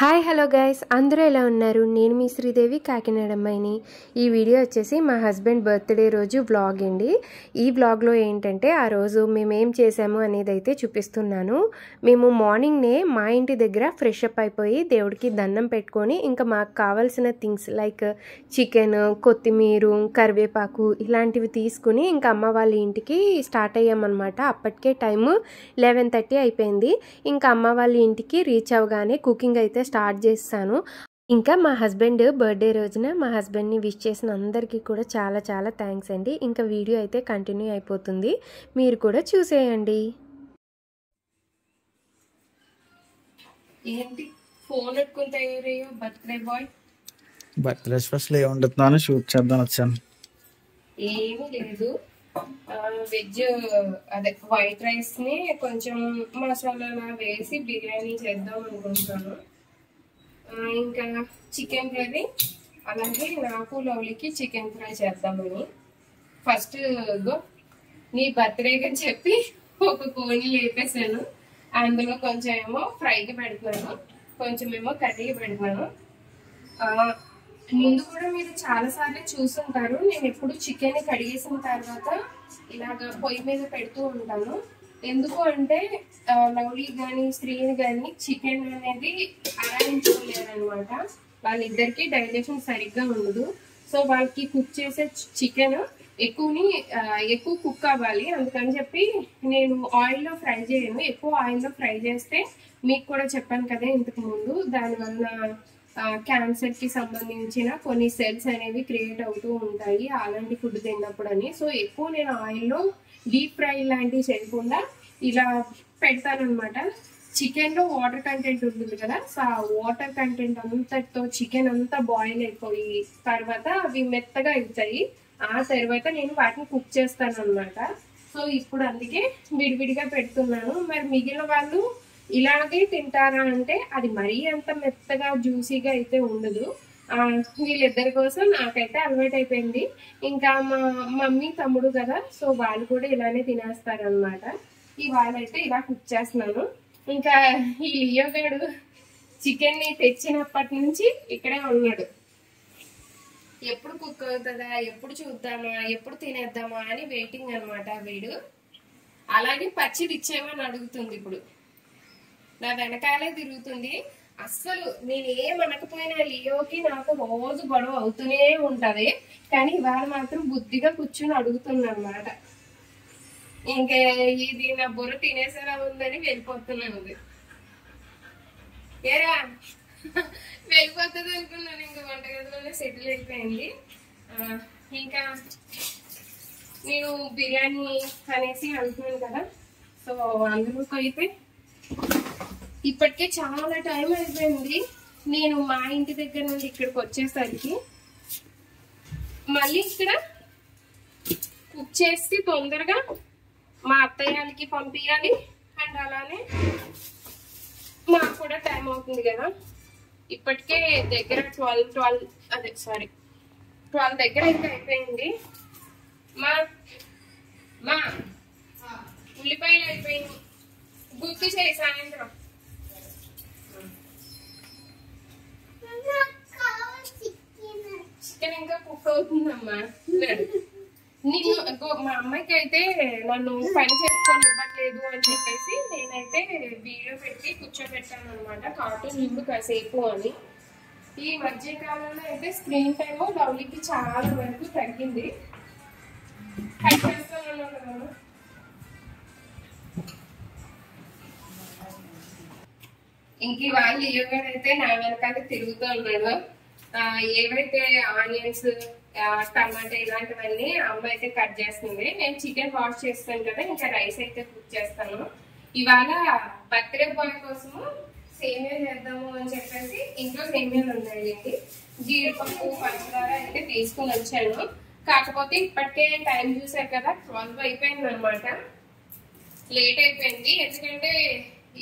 Hi hello guys, అందరూ ఎలా ఉన్నారు? నేను మీ శ్రీదేవి, కాకినాడ అమ్మాయిని. ఈ వీడియో వచ్చేసి మా హస్బెండ్ బర్త్డే రోజు వ్లాగ్ అండి. ఈ వ్లాగ్లో ఏంటంటే ఆ రోజు మేము ఏం చేసాము అనేది అయితే చూపిస్తున్నాను. మేము మార్నింగ్నే మా ఇంటి దగ్గర ఫ్రెష్ అప్ అయిపోయి దేవుడికి దండం పెట్టుకొని ఇంకా మాకు కావాల్సిన థింగ్స్ లైక్ చికెన్, కొత్తిమీర, కరివేపాకు ఇలాంటివి తీసుకుని ఇంకా అమ్మ వాళ్ళ ఇంటికి స్టార్ట్ అయ్యామన్నమాట. అప్పటికే టైము 11:30 అయిపోయింది. ఇంకా అమ్మ వాళ్ళ ఇంటికి రీచ్ అవ్వగానే కుకింగ్ అయితే స్టార్ట్ చేస్తాను. ఇంకా మా హస్బెండ్ బర్త్డే రోజున మా హస్బెండ్ని విష్ చేసిన అందరికీ కూడా చాలా చాలా థ్యాంక్స్ అండి. ఇంకా వీడియో అయితే కంటిన్యూ అయిపోతుంది, మీరు కూడా చూసేయండి. ఏంటి ఫోన్ పెట్టుకుని తయారయ్యో బర్త్డే బాయ్? బర్త్డే స్పెషల్ ఏముంటుందని షూట్ చేద్దాం వచ్చాను. ఏమీ లేదు, వెజ్ అదే వైట్ రైస్ ని కొంచెం మసాలా వేసి బిర్యానీ చేద్దాం అనుకుంటున్నాను. ఇంకా చికెన్ కర్రీ, అలాగే నాకు లవ్లీకి చికెన్ ఫ్రై చేద్దామని. ఫస్ట్ నీ బర్త్డే అని చెప్పి ఒక కోడిని లేపేసాను. అందులో కొంచెం ఏమో ఫ్రైకి పెడుతున్నాను, కొంచెం ఏమో కర్రీకి పెడుతున్నాను. ముందు కూడా మీరు చాలా సార్లు చూస్తుంటారు, నేను ఎప్పుడు చికెన్ కడిగేసిన తర్వాత ఇలాగ పొయ్యి మీద పెడుతూ ఉంటాను. ఎందుకు అంటే లవ్లీ కానీ శ్రీని కానీ చికెన్ అనేది అరాయించుకోలేరు అనమాట. వాళ్ళిద్దరికి డైజెషన్ సరిగ్గా ఉండదు. సో వాళ్ళకి కుక్ చేసే చికెన్ ఎక్కువ కుక్ అవ్వాలి. అందుకని చెప్పి నేను ఆయిల్లో ఫ్రై చేయను. ఎక్కువ ఆయిల్లో ఫ్రై చేస్తే మీకు కూడా చెప్పాను కదా ఇంతకు ముందు, దానివల్ల క్యాన్సర్ కి సంబంధించిన కొన్ని సెల్స్ అనేవి క్రియేట్ అవుతూ ఉంటాయి అలాంటి ఫుడ్ తిన్నప్పుడు అని. సో ఎక్కువ నేను ఆయిల్లో డీప్ ఫ్రై లాంటివి చేయకుండా ఇలా పెడతానమాట. చికెన్ లో వాటర్ కంటెంట్ ఉంటుంది కదా, సో ఆ వాటర్ కంటెంట్ అంతటితో చికెన్ అంతా బాయిల్ అయిపోయి తర్వాత అవి మెత్తగా అవుతాయి. ఆ తర్వాత నేను వాటిని కుక్ చేస్తాను అనమాట. సో ఇప్పుడు అందుకే విడివిడిగా పెడుతున్నాను. మరి మిగిలిన వాళ్ళు ఇలాగే తింటారా అంటే అది మరీ అంత మెత్తగా జ్యూసీగా అయితే ఉండదు. వీళ్ళిద్దరి కోసం నాకైతే అలవాటు అయిపోయింది. ఇంకా మా మమ్మీ తమ్ముడు కదా, సో వాళ్ళు కూడా ఇలానే తినేస్తారనమాట. ఇవాళ అయితే ఇలా కుక్ చేస్తున్నాను. ఇంకా ఈ లియోగాడు చికెన్ ని తెచ్చినప్పటి నుంచి ఇక్కడే ఉన్నాడు. ఎప్పుడు కుక్ అవుతుందా, ఎప్పుడు చూద్దామా, ఎప్పుడు తినేద్దామా అని వెయిటింగ్ అనమాట వీడు. అలాగే పచ్చిది ఇచ్చేమని అడుగుతుంది. ఇప్పుడు నా వెనకాలే తిరుగుతుంది. అస్సలు నేను ఏమనకపోయినా లియోకి నాకు రోజు గొడవ అవుతూనే ఉంటది. కానీ ఇవాళ మాత్రం బుద్ధిగా కూర్చుని అడుగుతుంది అనమాట. ఇంకా ఇది నా బుర్ర తినేసేలా ఉందని వెళ్ళిపోతున్నాను. ఏరా వెళ్ళిపోతుంది అనుకున్నాను. ఇంకా వంటగదిలోనే సెటిల్ అయిపోయింది. ఇంకా నేను బిర్యానీ అనేసి అనుకున్నాను కదా, సో అందులోకి అయితే ఇప్పటికే చాలా టైం అయిపోయింది. నేను మా ఇంటి దగ్గర నుండి ఇక్కడికి వచ్చేసరికి మళ్ళీ ఇక్కడ కుక్ చేసి తొందరగా మా అత్తయ్యకి పంపించాలి. అండ్ అలానే మాకు కూడా టైం అవుతుంది కదా. ఇప్పటికే దగ్గర 12 దగ్గర అయితే అయిపోయింది. మా ఉల్లిపాయలు అయిపోయింది, గుర్తు చేయి సాయంత్రం. చికెన్ ఇంకా కుక్ అవుతుందమ్మా. మా అమ్మాయికి అయితే నన్ను పని చేసుకొని ఇవ్వట్లేదు అని చెప్పేసి నేనైతే వీడియో పెట్టి కూర్చోబెట్టాను అనమాట, కార్టూన్ చూడు కాసేపు అని. ఈ మధ్య కాలంలో అయితే స్క్రీన్ టైమ్ లవ్లీకి చాలా వరకు తగ్గింది. ఇంక వాళ్ళు యోగానైతే నా వెనకాల తిరుగుతూ ఉన్నాడు. ఏవైతే ఆనియన్స్, టమాటా ఇలాంటివన్నీ అమ్మ అయితే కట్ చేస్తుంది. నేను చికెన్ వాష్ చేస్తాను కదా, ఇంకా రైస్ అయితే కుక్ చేస్తాను. ఇవాళ బర్త్డే బాయ్ కోసము సేమియా చేద్దాము అని చెప్పేసి ఇంట్లో సేమియాలు ఉన్నాయండి. జీడిపప్పు, పంచదార అయితే తీసుకుని వచ్చాను. కాకపోతే ఇప్పటికే టైం చూసారు కదా, 12 అయిపోయింది అనమాట. లేట్ అయిపోయింది ఎందుకంటే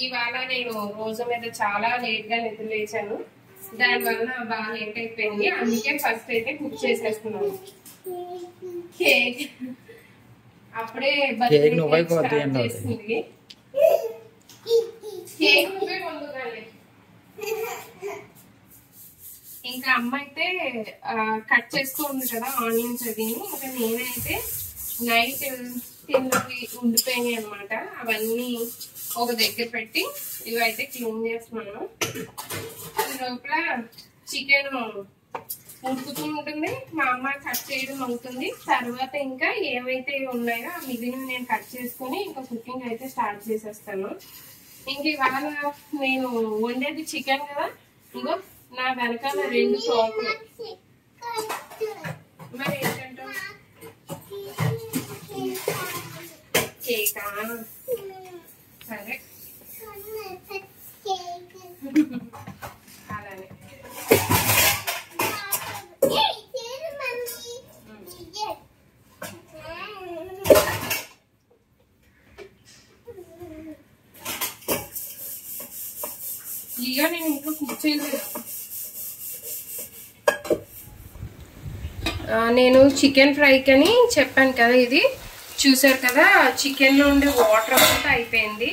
ఇవాళ నేను రోజు మీద చాలా లేట్ గా నిద్ర లేచాను. దానివల్ల బాగా లేట్ అయిపోయింది. అందుకే ఫస్ట్ అయితే కుక్ చేసేస్తున్నాను. కేక్ అప్పుడే కేక్ నువ్వే ముందుగానే ఇంకా అమ్మ అయితే కట్ చేస్తూ ఉంది కదా ఆనియన్స్ అది. ఇంకా నేనైతే నైట్ తిన్నవి ఉండిపోయినాయి అనమాట, అవన్నీ ఒక దగ్గర పెట్టి ఇవైతే క్లీన్ చేస్తున్నాను. ఈ లోపల చికెన్ ఉడుకుతూ ఉంటుంది, మా అమ్మ కట్ చేయడం అవుతుంది. తర్వాత ఇంకా ఏవైతే ఉన్నాయో ఆ మిగిలిన నేను కట్ చేసుకుని ఇంకా కుకింగ్ అయితే స్టార్ట్ చేసేస్తాను. ఇంక ఇవాళ నేను వండేది చికెన్ కదా, ఇంకో నా వెనకాల 2 సోపులు. మరి ఏంటంటే కేకా, సరే అలానే ఇక నేను ఇంట్లో కుక్ చేయలేదు. నేను చికెన్ ఫ్రైకి అని చెప్పాను కదా, ఇది చూసారు కదా, చికెన్లో ఉండే వాటర్ అంతా అయిపోయింది.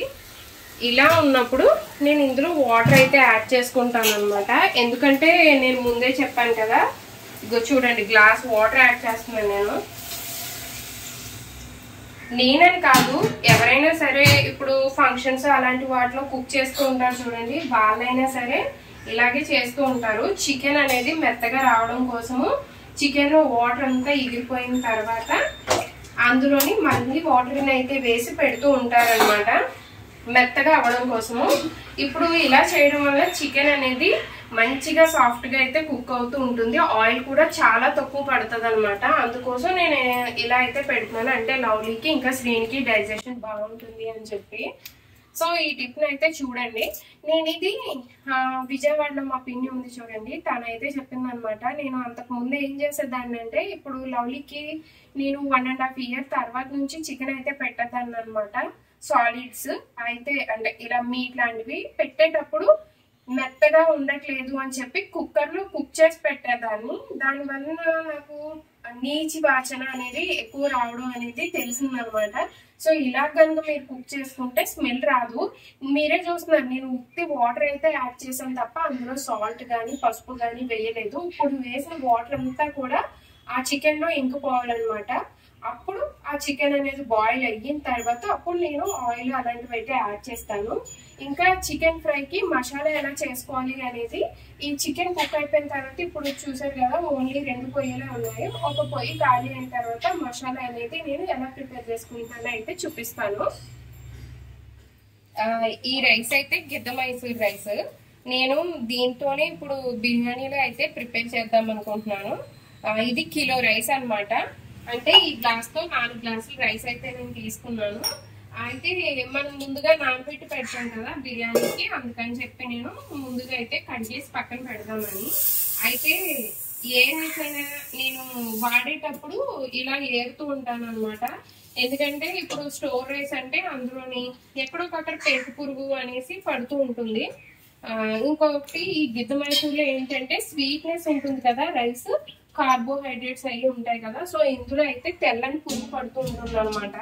ఇలా ఉన్నప్పుడు నేను ఇందులో వాటర్ అయితే యాడ్ చేసుకుంటాను అనమాట. ఎందుకంటే నేను ముందే చెప్పాను కదా, ఇగో చూడండి గ్లాస్ వాటర్ యాడ్ చేస్తున్నాను నేనని కాదు, ఎవరైనా సరే ఇప్పుడు ఫంక్షన్స్ అలాంటి వాటిలో కుక్ చేస్తూ ఉంటారు చూడండి, వాళ్ళైనా సరే ఇలాగే చేస్తూ ఉంటారు. చికెన్ అనేది మెత్తగా రావడం కోసము చికెన్ లో వాటర్ అంతా ఎగిరిపోయిన తర్వాత అందులోని మళ్ళీ వాటర్ అయితే వేసి పెడుతూ ఉంటారనమాట మెత్తగా అవ్వడం కోసము. ఇప్పుడు ఇలా చేయడం వల్ల చికెన్ అనేది మంచిగా సాఫ్ట్ గా అయితే కుక్ అవుతూ ఉంటుంది, ఆయిల్ కూడా చాలా తక్కువ పడుతుంది అనమాట. అందుకోసం నేను ఇలా అయితే పెడుతున్నాను, అంటే లవ్లీకి ఇంకా శ్రీనికి డైజెషన్ బాగుంటుంది అని చెప్పి. సో ఈ టిప్ అయితే చూడండి. నేను ఇది విజయవాడలో మా పిన్ని ఉంది చూడండి, తనైతే చెప్పింది అనమాట. నేను అంతకు ముందు ఏం చేసేదాన్ని అంటే, ఇప్పుడు లవ్లీకి నేను 1.5 year తర్వాత నుంచి చికెన్ అయితే పెట్టేదాన్ని అనమాట. సాలిడ్స్ అయితే అంటే ఇలా మీట్ లాంటివి పెట్టేటప్పుడు మెత్తగా ఉండట్లేదు అని చెప్పి కుక్కర్ లో కుక్ చేసి పెట్టేదాన్ని. దానివల్ల నాకు నీచి వాసన అనేది ఎక్కువ రావడం అనేది తెలిసిందనమాట. సో ఇలా కనుక మీరు కుక్ చేసుకుంటే స్మెల్ రాదు. మీరే చూస్తున్నారు, నేను ఉత్తి వాటర్ అయితే యాడ్ చేసాను తప్ప అందులో సాల్ట్ కానీ పసుపు కానీ వేయలేదు. ఇప్పుడు వేసిన వాటర్ అంతా కూడా ఆ చికెన్ లో ఇంకిపోవాలన్నమాట. అప్పుడు ఆ చికెన్ అనేది బాయిల్ అయిన తర్వాత అప్పుడు నేను ఆయిల్ అలాంటివి అయితే యాడ్ చేస్తాను. ఇంకా చికెన్ ఫ్రైకి మసాలా ఎలా చేసుకోవాలి అనేది ఈ చికెన్ కుక్ అయిపోయిన తర్వాత ఇప్పుడు చూసారు కదా, ఓన్లీ 2 పొయ్యిలే ఉన్నాయి. ఒక పొయ్యి ఖాళీ అయిన తర్వాత మసాలా అనేది నేను ఎలా ప్రిపేర్ చేసుకుంటానో అయితే చూపిస్తాను. ఈ రైస్ అయితే గిద్ద మైసూర్ రైస్. నేను దీంతోనే ఇప్పుడు బిర్యానీలో అయితే ప్రిపేర్ చేద్దాం అనుకుంటున్నాను. ఇది కిలో రైస్ అనమాట. అంటే ఈ గ్లాస్ తో 4 గ్లాసులు రైస్ అయితే నేను తీసుకున్నాను. అయితే మనం ముందుగా నానబెట్టి పెడతాం కదా బిర్యానీకి, అందుకని చెప్పి నేను ముందుగా అయితే కట్ చేసి పక్కన పెడదామని. అయితే ఏ రైస్ అయినా నేను వాడేటప్పుడు ఇలా ఏరుతూ ఉంటాను అనమాట. ఎందుకంటే ఇప్పుడు స్టోర్ రైస్ అంటే అందులోని ఎక్కడొకక్కడ పేకు పురుగు అనేసి పడుతూ ఉంటుంది. ఇంకొకటి ఈ గిద్ద మైసూర్లో ఏంటంటే స్వీట్నెస్ ఉంటుంది కదా, రైస్ కార్బోహైడ్రేట్స్ అయ్యి ఉంటాయి కదా, సో ఇందులో అయితే తెల్లని పురుగు పడుతూ ఉంటుంది అనమాట.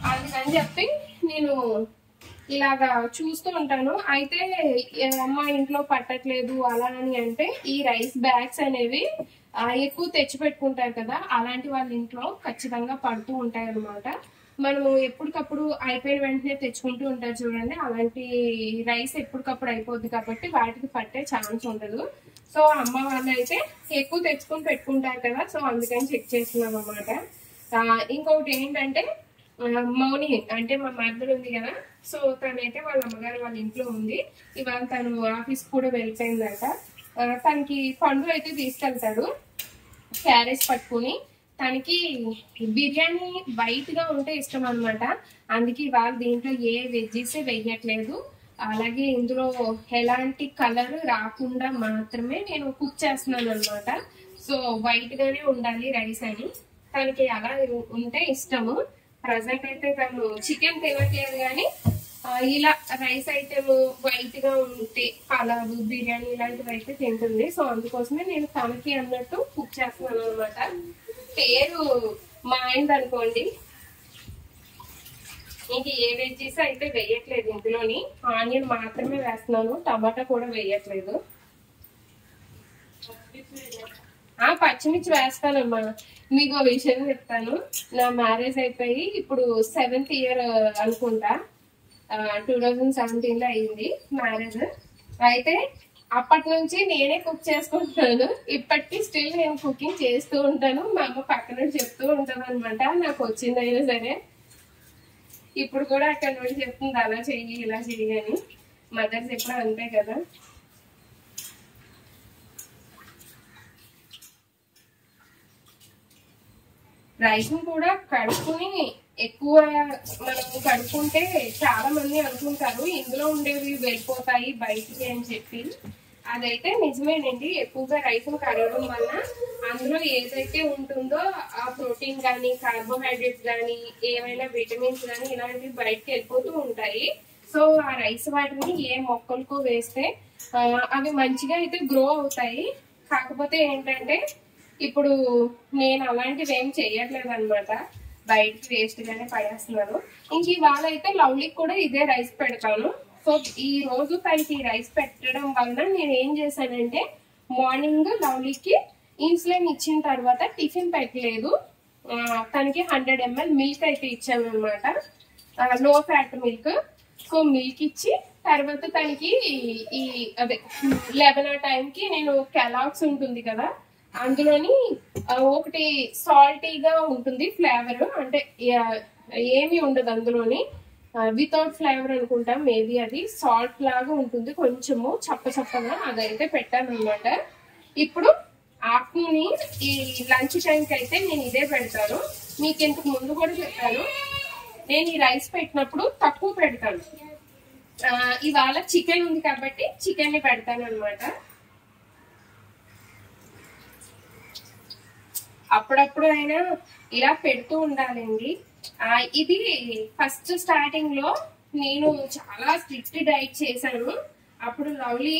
అందుకని చెప్పి నేను ఇలాగా చూస్తూ ఉంటాను. అయితే మా ఇంట్లో పట్టట్లేదు అలా అని అంటే ఈ రైస్ బ్యాగ్స్ అనేవి ఎక్కువ తెచ్చి పెట్టుకుంటారు కదా, అలాంటి వాళ్ళ ఇంట్లో ఖచ్చితంగా పడుతూ ఉంటాయి అనమాట. మనము ఎప్పటికప్పుడు అయిపోయిన వెంటనే తెచ్చుకుంటూ ఉంటారు చూడండి, అలాంటి రైస్ ఎప్పటికప్పుడు అయిపోద్ది కాబట్టి వాటికి పట్టే ఛాన్స్ ఉండదు. సో అమ్మ వాళ్ళు అయితే ఎక్కువ తెచ్చుకొని పెట్టుకుంటారు కదా, సో అందుకని చెక్ చేస్తున్నాం అనమాట. ఇంకొకటి ఏంటంటే మౌని అంటే మా మదర్ ఉంది కదా, సో తనైతే వాళ్ళ అమ్మగారు వాళ్ళ ఇంట్లో ఉంది. ఇవాళ తను ఆఫీస్ కూడా వెళ్ళిపోయిందట. తనకి పండు అయితే తీసుకెళ్తాడు క్యారేజ్ పట్టుకుని. తనకి బిర్యానీ వైట్ గా ఉంటే ఇష్టం అనమాట. అందుకే ఇవాళ దీంట్లో ఏ వెజ్జెస్ వేయట్లేదు. అలాగే ఇందులో ఎలాంటి కలర్ రాకుండా మాత్రమే నేను కుక్ చేస్తున్నాను అనమాట. సో వైట్ గానే ఉండాలి రైస్ అని తనకి అలా ఉంటే ఇష్టము. ప్రజెంట్ అయితే తను చికెన్ తినట్లేదు కానీ ఇలా రైస్ ఐటమ్ వైట్ గా ఉంటే పలావు బిర్యానీ ఇలాంటివి అయితే తింటుంది. సో అందుకోసమే నేను తనకి అన్నట్టు కుక్ చేస్తున్నాను అనమాట. పేరు మా ఆయనది అనుకోండి. ఇంక ఏ వెజ్జెస్ అయితే వేయట్లేదు, ఇందులోని ఆనియన్ మాత్రమే వేస్తున్నాను, టమాటా కూడా వేయట్లేదు. పచ్చిమిర్చి వేస్తానమ్మా. మీకు విషయం చెప్తాను. నా మ్యారేజ్ అయిపోయి ఇప్పుడు 7th ఇయర్ అనుకుంటా, 2017 లో అయింది మ్యారేజ్. అయితే అప్పటి నుంచి నేనే కుక్ చేసుకుంటున్నాను. ఇప్పటికీ స్టిల్ నేను కుకింగ్ చేస్తూ ఉంటాను. మా అమ్మ పక్కన చెప్తూ ఉంటాను అనమాట, నాకు వచ్చిందైనా సరే. ఇప్పుడు కూడా అక్కడ నుండి చెప్తుంది అలా చెయ్యి ఇలా చెయ్యి అని. మదర్స్ ఎప్పుడు అంతే కదా. రైస్ కూడా కడుక్కుని ఎక్కువ మనం కడుక్కుంటే చాలా మంది అనుకుంటారు ఇందులో ఉండేవి వెళ్ళిపోతాయి బయటికి అని చెప్పి. అదైతే నిజమేనండి. ఎక్కువగా రైస్ కడగడం వల్ల అందులో ఏదైతే ఉంటుందో ఆ ప్రోటీన్ కానీ కార్బోహైడ్రేట్స్ కానీ ఏమైనా విటమిన్స్ కానీ ఇలాంటివి బయటకు వెళ్ళిపోతూ ఉంటాయి. సో ఆ రైస్ వాటిని ఏ మొక్కలకు వేస్తే అవి మంచిగా అయితే గ్రో అవుతాయి. కాకపోతే ఏంటంటే ఇప్పుడు నేను అలాంటివి ఏం చెయ్యట్లేదు అనమాట, బయటకి వేస్ట్ గానే పడేస్తున్నాను. ఇంక ఇవాళ అయితే లవ్లీకి కూడా ఇదే రైస్ పెడతాను. సో ఈ రోజు తనకి రైస్ పెట్టడం వలన నేను ఏం చేశానంటే, మార్నింగ్ లవ్లీకి ఇన్సులిన్ ఇచ్చిన తర్వాత టిఫిన్ పెట్టలేదు, తనకి 100 ml మిల్క్ అయితే ఇచ్చాను అనమాట, లో ఫ్యాట్ మిల్క్. సో మిల్క్ ఇచ్చి తర్వాత తనకి ఈ అదే 11 ఆ టైంకి నేను కెలాగ్స్ ఉంటుంది కదా, అందులోని ఒకటి సాల్టీగా ఉంటుంది ఫ్లేవర్, అంటే ఏమి ఉండదు అందులోని, వితౌట్ ఫ్లేవర్ అనుకుంటాం మేబీ, అది సాల్ట్ లాగా ఉంటుంది కొంచెము చప్పగా, అదైతే పెట్టాను అనమాట. ఇప్పుడు ఆఫ్టర్నూన్ ఈ లంచ్ టైంకి అయితే నేను ఇదే పెడతాను. మీకు ఇంతకు ముందు కూడా చెప్పాను, నేను ఈ రైస్ పెట్టినప్పుడు తక్కువ పెడతాను. ఇవాళ చికెన్ ఉంది కాబట్టి చికెన్ ని పెడతాను అనమాట. అప్పుడప్పుడు అయినా ఇలా పెడుతూ ఉండాలండి. ఇది ఫస్ట్ స్టార్టింగ్ లో నేను చాలా స్ట్రిక్ట్ డైట్ చేశాను. అప్పుడు లవ్లీ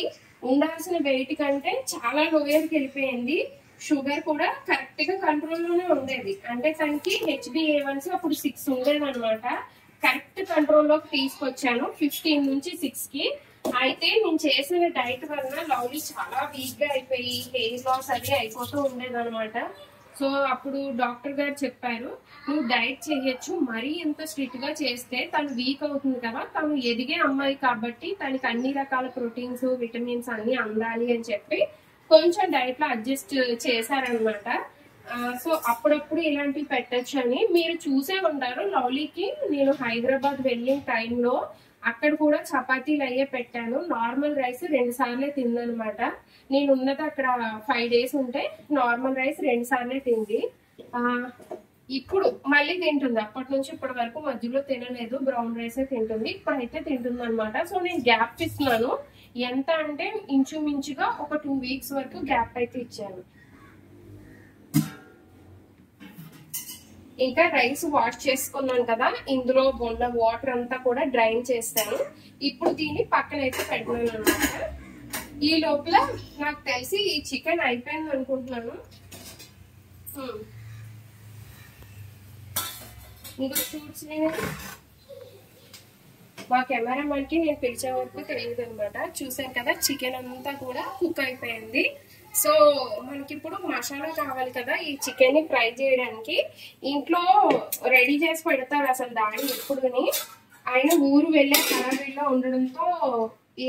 ఉండాల్సిన వెయిట్ కంటే చాలా లోయర్కి వెళ్ళిపోయింది. షుగర్ కూడా కరెక్ట్ గా కంట్రోల్లోనే ఉండేది. అంటే తనకి HbA1c అప్పుడు 6 ఉండేది అనమాట. కరెక్ట్ కంట్రోల్లోకి తీసుకొచ్చాను 15 నుంచి 6కి. అయితే నేను చేసిన డైట్ వలన లవ్లీ చాలా వీక్ గా అయిపోయి హెయిర్ లాస్ అది అయిపోతూ ఉండేది అనమాట. సో అప్పుడు డాక్టర్ గారు చెప్పారు, నువ్వు డైట్ చేయొచ్చు, మరీ ఎంత స్ట్రిక్ట్ గా చేస్తే తను వీక్ అవుతుంది కదా, తను ఎదిగే అమ్మాయి కాబట్టి తనకి అన్ని రకాల ప్రోటీన్స్ విటమిన్స్ అన్ని అందాలి అని చెప్పి కొంచెం డైట్ లో అడ్జస్ట్ చేశారనమాట. సో అప్పుడప్పుడు ఇలాంటివి పెట్టచ్చు అని. మీరు చూసే ఉంటారు లవ్లీకి నేను హైదరాబాద్ వెళ్ళిన టైంలో అక్కడ కూడా చపాతీలు అయ్యే పెట్టాను. నార్మల్ రైస్ 2 సార్లే తిందనమాట. నేను ఉన్నది అక్కడ 5 days ఉంటే నార్మల్ రైస్ 2 సార్లే తింది. ఇప్పుడు మళ్ళీ తింటుంది. అప్పటి నుంచి ఇప్పటి వరకు మధ్యలో తినలేదు, బ్రౌన్ రైసే తింటుంది. ఇప్పుడైతే తింటుంది అనమాట. సో నేను గ్యాప్ ఇస్తున్నాను. ఎంత అంటే ఇంచుమించుగా ఒక 2 weeks వరకు గ్యాప్ అయితే ఇచ్చాను. ఇంకా రైస్ వాష్ చేసుకున్నాను కదా, ఇందులో ఉన్న వాటర్ అంతా కూడా డ్రైన్ చేస్తాను. ఇప్పుడు దీన్ని పక్కన అయితే పెడుతున్నాను అనమాట. ఈ లోపల నాకు తెలిసి ఈ చికెన్ అయిపోయింది అనుకుంటున్నాను. ఇంకా షూట్స్ మా కెమెరామెన్ కి నేను పిలిచే వరకు తెలియదు అనమాట. చూసాను కదా చికెన్ అంతా కూడా కుక్ అయిపోయింది. సో మనకి ఇప్పుడు మసాలా కావాలి కదా ఈ చికెన్ ని ఫ్రై చేయడానికి. ఇంట్లో రెడీ చేసి పెడతారు అసలు దాడి ఎప్పుడుని. ఆయన ఊరు వెళ్ళే హడావిడిలో ఉండడంతో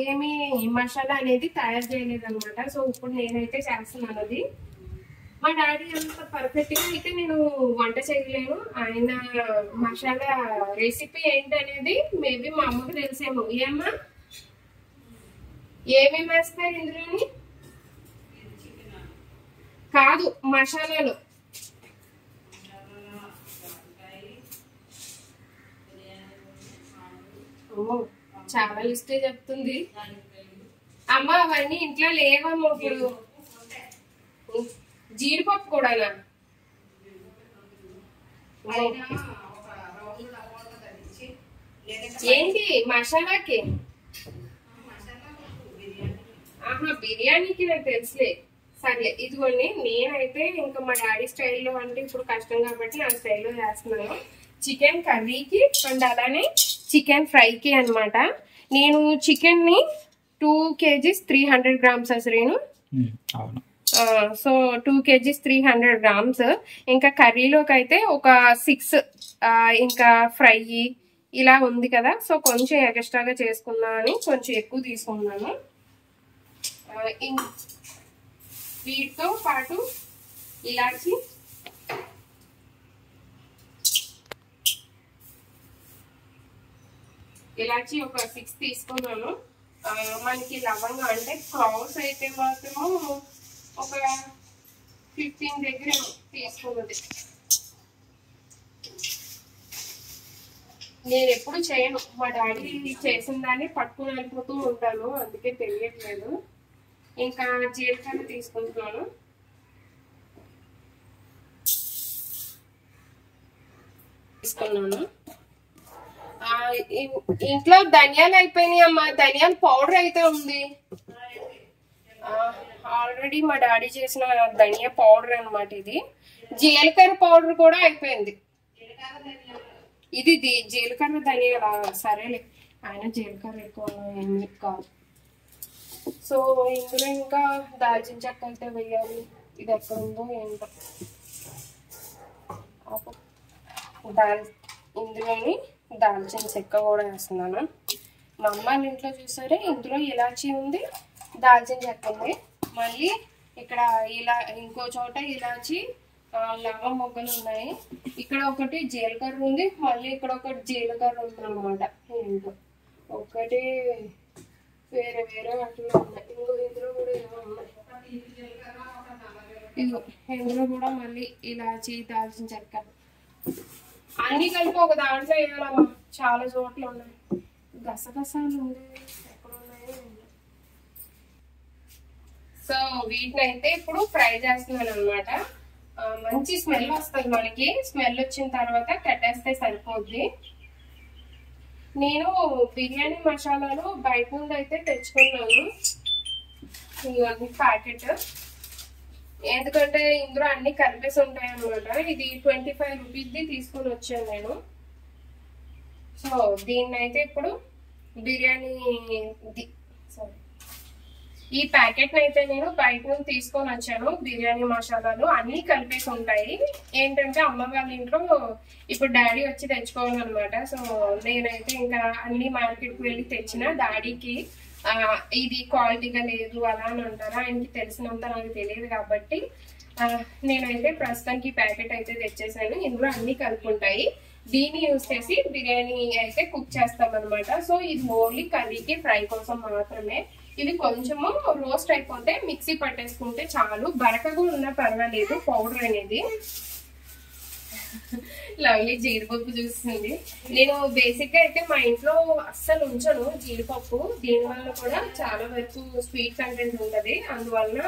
ఏమి మసాలా అనేది తయారు చేయలేదు అనమాట. సో ఇప్పుడు నేనైతే చేస్తున్నాను అది. మా డాడీ అంత పర్ఫెక్ట్ గా అయితే నేను వంట చేయలేను. ఆయన మసాలా రెసిపీ ఏంటనేది మేబీ మా అమ్మకి తెలిసేమో. ఏమ్మా ఏమేమి వేస్తారు ఇందులోని? కాదు మసాలాలు. చాలా లిస్టే చెప్తుంది అమ్మ. అవన్నీ ఇంట్లో లేవమ్మా ఇప్పుడు. జీడిపప్పు కూడా ఏంటి మసాలాకి? బిర్యానీకి నాకు తెలుసులే. సరే ఇదిగోండి, నేనైతే ఇంకా మా డాడీ స్టైల్లో అంటే ఇప్పుడు కష్టం కాబట్టి నా స్టైల్లో చేస్తున్నాను. చికెన్ కర్రీకి అండ్ అలానే చికెన్ ఫ్రైకి అనమాట. నేను చికెన్ ని 2 kgs 300 grams అసలు సో 2 kgs 300 grams. ఇంకా కర్రీలోకి అయితే ఒక 6 ఇంకా ఫ్రై ఇలా ఉంది కదా, సో కొంచెం ఎక్స్ట్రాగా చేసుకుందామని కొంచెం ఎక్కువ తీసుకున్నాను. వీటితో పాటు ఇలాచి, ఒక 6 తీసుకున్నాను. మనకి లవంగా అంటే క్లౌడ్స్ అయితే మాత్రము ఒక 15 దగ్గర తీసుకున్నది. నేను ఎప్పుడు చేయను, మా డాడీ చేసిన దాన్ని పట్టుకుని వెళ్ళిపోతూ ఉంటాను, అందుకే తెలియట్లేదు. ఇంకా జీలకర్ర తీసుకుంటున్నాను. ఇంట్లో ధనియాలు అయిపోయినాయి అమ్మా, ధనియాల పౌడర్ అయితే ఉంది. ఆల్రెడీ మా డాడీ చేసిన ధనియా పౌడర్ అన్నమాట ఇది. జీలకర్ర పౌడర్ కూడా అయిపోయింది. ఇది జీలకర్ర ధనియాల, సరేలే ఆయన జీలకర్ర ఎక్కువ ఏమి కాదు. సో ఇందులో ఇంకా దాల్చిన చెక్క అయితే వేయాలి. ఇది ఎక్కడ ఉందో ఏంటో. ఇందులోని దాల్చిన చెక్క కూడా వేస్తున్నాను. మా అమ్మ ఇంట్లో చూసారే, ఇందులో ఇలాచీ ఉంది, దాల్చిన చెక్క ఉంది, మళ్ళీ ఇక్కడ ఇలా ఇంకో చోట ఇలాచి లవంగ మొగ్గలు ఉన్నాయి, ఇక్కడ ఒకటి జీలకర్ర ఉంది, మళ్ళీ ఇక్కడ ఒకటి జీలకర్ర ఉంది అనమాట. ఏంటో ఒకటి వేరే వేరే వాటిలో ఉన్నాయి. ఇందులో కూడా ఏమో ఉన్నాయి. ఇందులో కూడా మళ్ళీ ఇలాచి, దాల్చిన చెక్క అన్ని కలిపి ఒక దాంట్లో వేయాలమ్మా. చాలా చోట్ల ఉన్నాయి. గసగసాలు ఉంది, ఎక్కడ ఉన్నాయో. సో వీటిని అయితే ఇప్పుడు ఫ్రై చేస్తున్నాను అనమాట. మంచి స్మెల్ వస్తుంది మనకి. స్మెల్ వచ్చిన తర్వాత కట్టేస్తే సరిపోద్ది. నేను బిర్యానీ మసాలాలు బయట నుండి అయితే తెచ్చుకున్నాను, ఇవన్నీ ప్యాకెట్. ఎందుకంటే ఇందులో అన్ని కలిపేసి ఉంటాయి అనమాట. ఇది 25 రూపీస్ది తీసుకొని వచ్చాను నేను. సో దీన్ని అయితే ఇప్పుడు బిర్యానీ ఈ ప్యాకెట్ అయితే నేను బయట నుంచి తీసుకొని వచ్చాను. బిర్యానీ మసాలాలు అన్ని కలిపేసి ఉంటాయి. ఏంటంటే అమ్మ వాళ్ళ ఇంట్లో ఇప్పుడు డాడీ వచ్చి తెచ్చుకోవాలన్నమాట. సో నేనైతే ఇంకా అన్ని మార్కెట్కి వెళ్ళి తెచ్చిన. డాడీకి ఇది క్వాలిటీగా లేదు అలా అని అంటారా, ఆయనకి తెలిసినంత నాకు తెలియదు కాబట్టి నేనైతే ప్రస్తుతానికి ప్యాకెట్ అయితే తెచ్చేసాను. ఇందులో అన్ని కలుపుకుంటాయి. దీన్ని యూజ్ చేసి బిర్యానీ అయితే కుక్ చేస్తాం అనమాట. సో ఇది ఓన్లీ కర్రీకి ఫ్రై కోసం మాత్రమే. ఇవి కొంచెము రోస్ట్ అయిపోతే మిక్సీ పట్టేసుకుంటే చాలు. బరకగా ఉన్నా పర్వాలేదు పౌడర్ అనేది. లవ్లీ జీడిపప్పు చూస్తుంది. నేను బేసిక్ గా అయితే మా ఇంట్లో అస్సలు ఉంచను జీడిపప్పు. దీనివల్ల కూడా చాలా వరకు స్వీట్ కంటెంట్ ఉంటది, అందువల్ల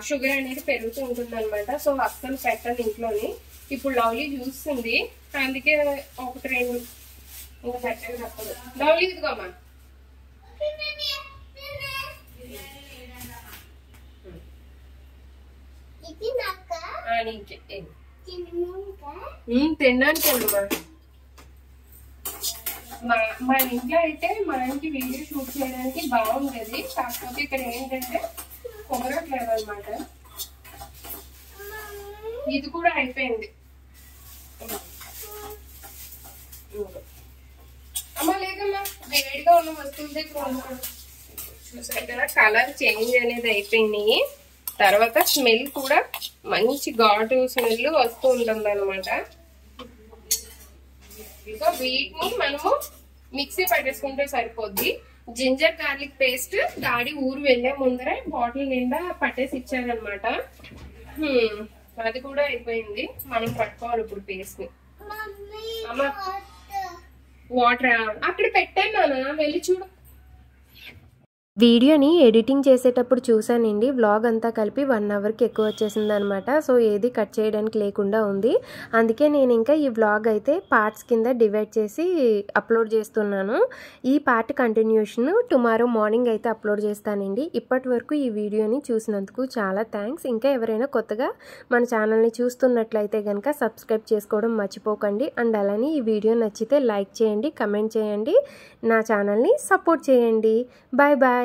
షుగర్ అనేది పెరుగుతూ ఉంటుంది అనమాట. సో అస్సలు పెట్టను ఇంట్లోని. ఇప్పుడు లవ్లీ చూస్తుంది, అందుకే 1-2 ఇంకా పెట్టాలి తప్పదు. లవ్లీ ఇదిగోమ్మా. తినడానికి మా ఇంట్లో అయితే మనకి వీడియో షూట్ చేయడానికి బాగుంటది. కాకపోతే ఇక్కడ ఏంటంటే కుదరట్లేదు అనమాట. ఇది కూడా అయిపోయింది. అమ్మా లేదమ్మా, వేడిగా ఉన్న వస్తువుల దగ్గర చూసారు కదా, కలర్ చేంజ్ అనేది అయిపోయినాయి. తర్వాత స్మెల్ కూడా మంచి ఘాటు స్మెల్ వస్తూ ఉంటుంది అనమాట. సో వీటిని మనము మిక్సీ పట్టేసుకుంటే సరిపోద్ది. జింజర్ గార్లిక్ పేస్ట్ డాడీ ఊరు వెళ్లే ముందరే బాటిల్ నిండా పట్టేసి ఇచ్చారనమాట. అది కూడా అయిపోయింది. మనం పట్టుకోవాలి ఇప్పుడు పేస్ట్ ని. అమ్మా వాటర్ అక్కడ పెట్టాను నాన్న, వెళ్ళి చూడు. వీడియోని ఎడిటింగ్ చేసేటప్పుడు చూసానండి, వ్లాగ్ అంతా కలిపి 1 అవర్కి ఎక్కువ వచ్చేసింది అనమాట. సో ఏది కట్ చేయడానికి లేకుండా ఉంది. అందుకే నేను ఇంకా ఈ వ్లాగ్ అయితే పార్ట్స్ కింద డివైడ్ చేసి అప్లోడ్ చేస్తున్నాను. ఈ పార్ట్ కంటిన్యూషన్ టుమారో మార్నింగ్ అయితే అప్లోడ్ చేస్తానండి. ఇప్పటి వరకు ఈ వీడియోని చూసినందుకు చాలా థ్యాంక్స్. ఇంకా ఎవరైనా కొత్తగా మన ఛానల్ని చూస్తున్నట్లయితే కనుక సబ్స్క్రైబ్ చేసుకోవడం మర్చిపోకండి. అండ్ అలానే ఈ వీడియో నచ్చితే లైక్ చేయండి, కమెంట్ చేయండి, నా ఛానల్ని సపోర్ట్ చేయండి. Bye bye.